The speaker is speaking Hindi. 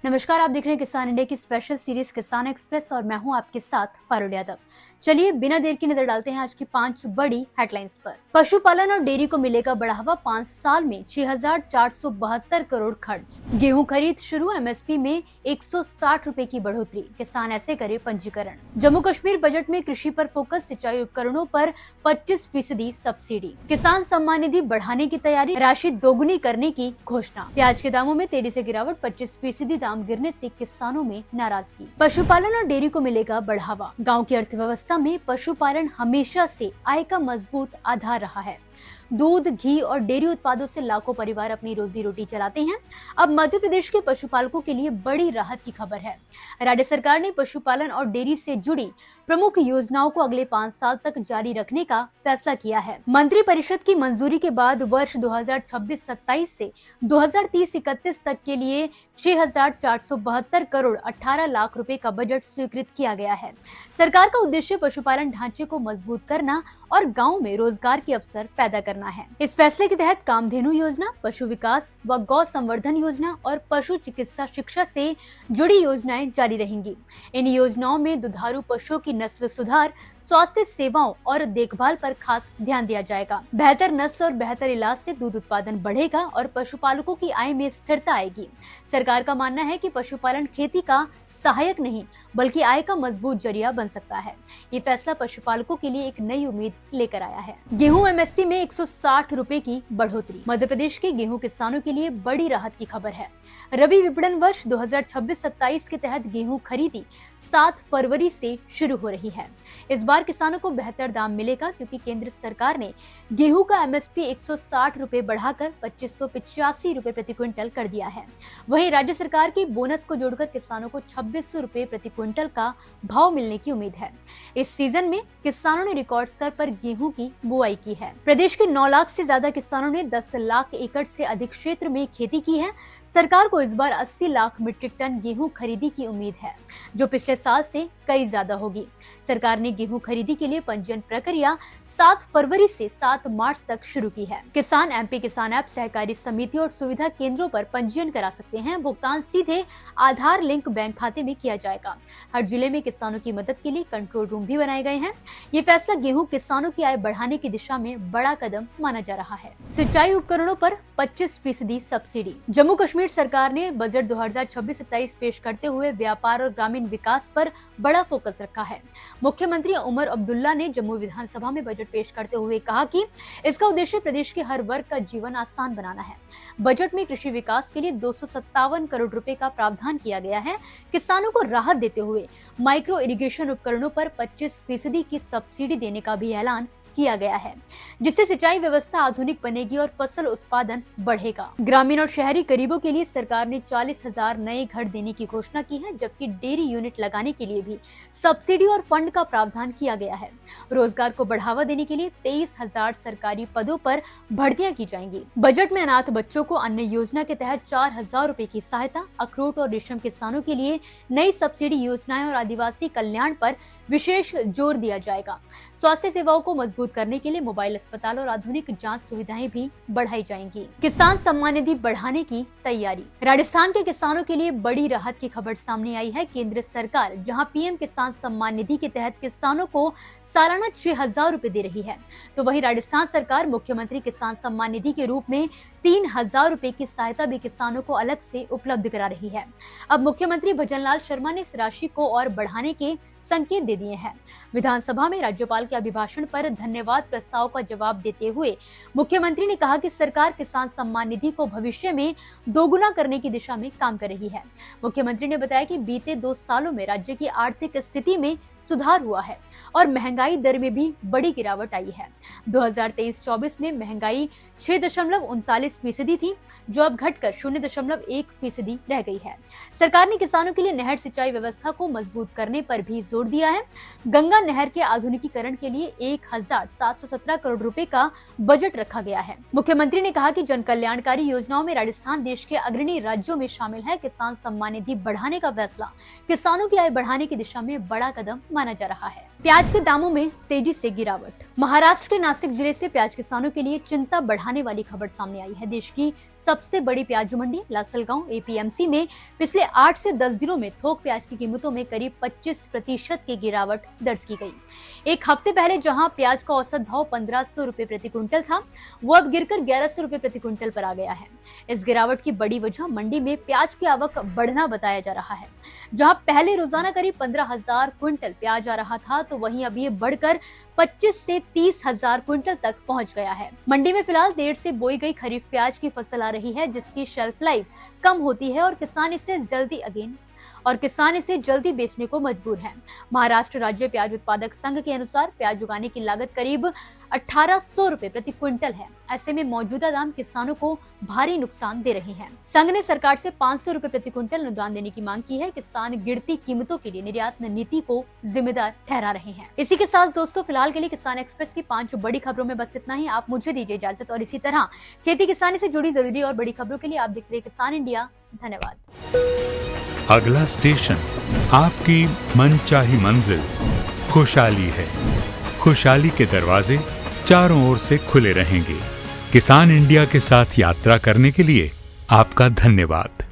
नमस्कार, आप देख रहे हैं किसान इंडिया की स्पेशल सीरीज किसान एक्सप्रेस और मैं हूं आपके साथ पारुल यादव। चलिए बिना देर की नजर डालते हैं आज की 5 बड़ी हेडलाइंस पर। पशुपालन और डेयरी को मिलेगा बढ़ावा, 5 साल में 6,472 करोड़ खर्च। गेहूं खरीद शुरू, एमएसपी में 160 रुपए की बढ़ोतरी, किसान ऐसे करे पंजीकरण। जम्मू कश्मीर बजट में कृषि पर फोकस, सिंचाई उपकरणों पर 25% सब्सिडी। किसान सम्मान निधि बढ़ाने की तैयारी, राशि दोगुनी करने की घोषणा। प्याज के दामों में तेजी से गिरावट, 25% दाम गिरने से किसानों में नाराजगी। पशुपालन और डेयरी को मिलेगा बढ़ावा, गांव की अर्थव्यवस्था में पशुपालन हमेशा से आय का मजबूत आधार रहा है। दूध, घी और डेयरी उत्पादों से लाखों परिवार अपनी रोजी रोटी चलाते हैं। अब मध्य प्रदेश के पशुपालकों के लिए बड़ी राहत की खबर है। राज्य सरकार ने पशुपालन और डेयरी से जुड़ी प्रमुख योजनाओं को अगले 5 साल तक जारी रखने का फैसला किया है। मंत्री परिषद की मंजूरी के बाद वर्ष 2026-27 से 2030-31 तक के लिए 6,472 करोड़ 18 लाख रुपए का बजट स्वीकृत किया गया है। सरकार का उद्देश्य पशुपालन ढांचे को मजबूत करना और गाँव में रोजगार के अवसर पैदा करना है। इस फैसले के तहत कामधेनु योजना, पशु विकास व गौ संवर्धन योजना और पशु चिकित्सा शिक्षा से जुड़ी योजनाएं जारी रहेंगी। इन योजनाओं में दुधारू पशुओं की नस्ल सुधार, स्वास्थ्य सेवाओं और देखभाल पर खास ध्यान दिया जाएगा। बेहतर नस्ल और बेहतर इलाज से दूध उत्पादन बढ़ेगा और पशुपालकों की आय में स्थिरता आएगी। सरकार का मानना है कि पशुपालन खेती का सहायक नहीं बल्कि आय का मजबूत जरिया बन सकता है। ये फैसला पशुपालकों के लिए एक नई उम्मीद लेकर आया है। गेहूं एमएसपी में 160 रुपए की बढ़ोतरी, मध्य प्रदेश के गेहूं किसानों के लिए बड़ी राहत की खबर है। रबी विपणन वर्ष 2026-27 के तहत गेहूं खरीदी 7 फरवरी से शुरू हो रही है। इस बार किसानों को बेहतर दाम मिलेगा क्योंकि केंद्र सरकार ने गेहूं का एमएसपी 160 रुपए बढ़ाकर 2585 रुपए प्रति क्विंटल कर दिया है। वहीं राज्य सरकार की बोनस को जोड़कर किसानों को 2600 रुपए प्रति क्विंटल का भाव मिलने की उम्मीद है। इस सीजन में किसानों ने रिकॉर्ड स्तर पर गेहूं की बुआई की है। प्रदेश के 9 लाख से ज्यादा किसानों ने 10 लाख एकड़ से अधिक क्षेत्र में खेती की है। सरकार को इस बार 80 लाख मीट्रिक टन गेहूं खरीदी की उम्मीद है, जो पिछले साल से कई ज्यादा होगी। सरकार ने गेहूं खरीदी के लिए पंजीयन प्रक्रिया 7 फरवरी से 7 मार्च तक शुरू की है। किसान एमपी किसान ऐप, सहकारी समितियों और सुविधा केंद्रों पर पंजीयन करा सकते हैं। भुगतान सीधे आधार लिंक बैंक खाते में किया जाएगा। हर जिले में किसानों की मदद के लिए कंट्रोल रूम भी बनाए गए हैं। ये फैसला गेहूं किसानों की आय बढ़ाने की दिशा में बड़ा कदम माना जा रहा है। सिंचाई उपकरणों पर 25% सब्सिडी। जम्मू कश्मीर सरकार ने बजट 2026-27 पेश करते हुए व्यापार और ग्रामीण विकास पर बड़ा फोकस रखा है। मुख्यमंत्री उमर अब्दुल्ला ने जम्मू विधानसभा में बजट पेश करते हुए कहा कि इसका उद्देश्य प्रदेश के हर वर्ग का जीवन आसान बनाना है। बजट में कृषि विकास के लिए 257 करोड़ रुपए का प्रावधान किया गया है। किसानों को राहत देते हुए माइक्रो इरिगेशन उपकरणों पर 25% की सब्सिडी देने का भी ऐलान किया गया है, जिससे सिंचाई व्यवस्था आधुनिक बनेगी और फसल उत्पादन बढ़ेगा। ग्रामीण और शहरी गरीबों के लिए सरकार ने 40,000 नए घर देने की घोषणा की है, जबकि डेयरी यूनिट लगाने के लिए भी सब्सिडी और फंड का प्रावधान किया गया है। रोजगार को बढ़ावा देने के लिए 23,000 सरकारी पदों पर भर्तियां की जाएंगी। बजट में अनाथ बच्चों को अन्न योजना के तहत 4,000 रुपए की सहायता, अखरोट और रेशम किसानों के लिए नई सब्सिडी योजनाएं और आदिवासी कल्याण पर विशेष जोर दिया जाएगा। स्वास्थ्य सेवाओं को मजबूत करने के लिए मोबाइल अस्पताल और आधुनिक जांच सुविधाएं भी बढ़ाई जाएंगी। किसान सम्मान निधि बढ़ाने की तैयारी। राजस्थान के किसानों के लिए बड़ी राहत की खबर सामने आई है। केंद्र सरकार जहां पीएम किसान सम्मान निधि के तहत किसानों को सालाना 6,000 रुपए दे रही है, तो वहीं राजस्थान सरकार मुख्यमंत्री किसान सम्मान निधि के रूप में 3,000 रुपए की सहायता भी किसानों को अलग से उपलब्ध करा रही है। अब मुख्यमंत्री भजनलाल शर्मा ने इस राशि को और बढ़ाने के संकेत दे दिए हैं। विधानसभा में राज्यपाल के अभिभाषण पर धन्यवाद प्रस्ताव का जवाब देते हुए मुख्यमंत्री ने कहा कि सरकार किसान सम्मान निधि को भविष्य में दोगुना करने की दिशा में काम कर रही है। मुख्यमंत्री ने बताया कि बीते 2 सालों में राज्य की आर्थिक स्थिति में सुधार हुआ है और महंगाई दर में भी बड़ी गिरावट आई है। 2023-24 में महंगाई 6.39% थी, जो अब घटकर 0.1% रह गई है। सरकार ने किसानों के लिए नहर सिंचाई व्यवस्था को मजबूत करने पर भी जोर दिया है। गंगा नहर के आधुनिकीकरण के लिए 1,717 करोड़ रुपए का बजट रखा गया है। मुख्यमंत्री ने कहा कि जन कल्याणकारी योजनाओं में राजस्थान देश के अग्रणी राज्यों में शामिल है। किसान सम्मान निधि बढ़ाने का फैसला किसानों की आय बढ़ाने की दिशा में बड़ा कदम माना जा रहा है। प्याज के दामों में तेजी से गिरावट। महाराष्ट्र के नासिक जिले से प्याज किसानों के लिए चिंता बढ़ाने वाली खबर सामने आई है। देश की सबसे बड़ी प्याज मंडी लासलगांव एपीएमसी में पिछले 8 से 10 दिनों में थोक प्याज की कीमतों में करीब 25% की गिरावट दर्ज की गई। एक हफ्ते पहले जहां प्याज का औसत भाव 1500 रुपए प्रति क्विंटल था, वो अब गिरकर 1100 रुपए प्रति क्विंटल पर आ गया है। इस गिरावट की बड़ी वजह मंडी में प्याज की आवक बढ़ना बताया जा रहा है। जहां पहले रोजाना करीब 15,000 क्विंटल प्याज आ रहा था, तो वहीं अब ये बढ़कर 25 से 30,000 क्विंटल तक पहुंच गया है। मंडी में फिलहाल देर से बोई गई खरीफ प्याज की फसल आ रही है, जिसकी शेल्फ लाइफ कम होती है और किसान इसे जल्दी बेचने को मजबूर है। महाराष्ट्र राज्य प्याज उत्पादक संघ के अनुसार प्याज उगाने की लागत करीब 1800 रुपए प्रति क्विंटल है। ऐसे में मौजूदा दाम किसानों को भारी नुकसान दे रहे हैं। संघ ने सरकार से 500 रुपए प्रति क्विंटल अनुदान देने की मांग की है। किसान गिरती कीमतों के लिए निर्यात नीति को जिम्मेदार ठहरा रहे हैं। इसी के साथ दोस्तों, फिलहाल के लिए किसान एक्सप्रेस की 5 बड़ी खबरों में बस इतना ही। आप मुझे दीजिए इजाजत और इसी तरह खेती किसानी से जुड़ी जरूरी और बड़ी खबरों के लिए आप देखते रहिए किसान इंडिया। धन्यवाद। अगला स्टेशन आपकी मनचाही मंजिल खुशहाली है। खुशहाली के दरवाजे चारों ओर से खुले रहेंगे। किसान इंडिया के साथ यात्रा करने के लिए आपका धन्यवाद।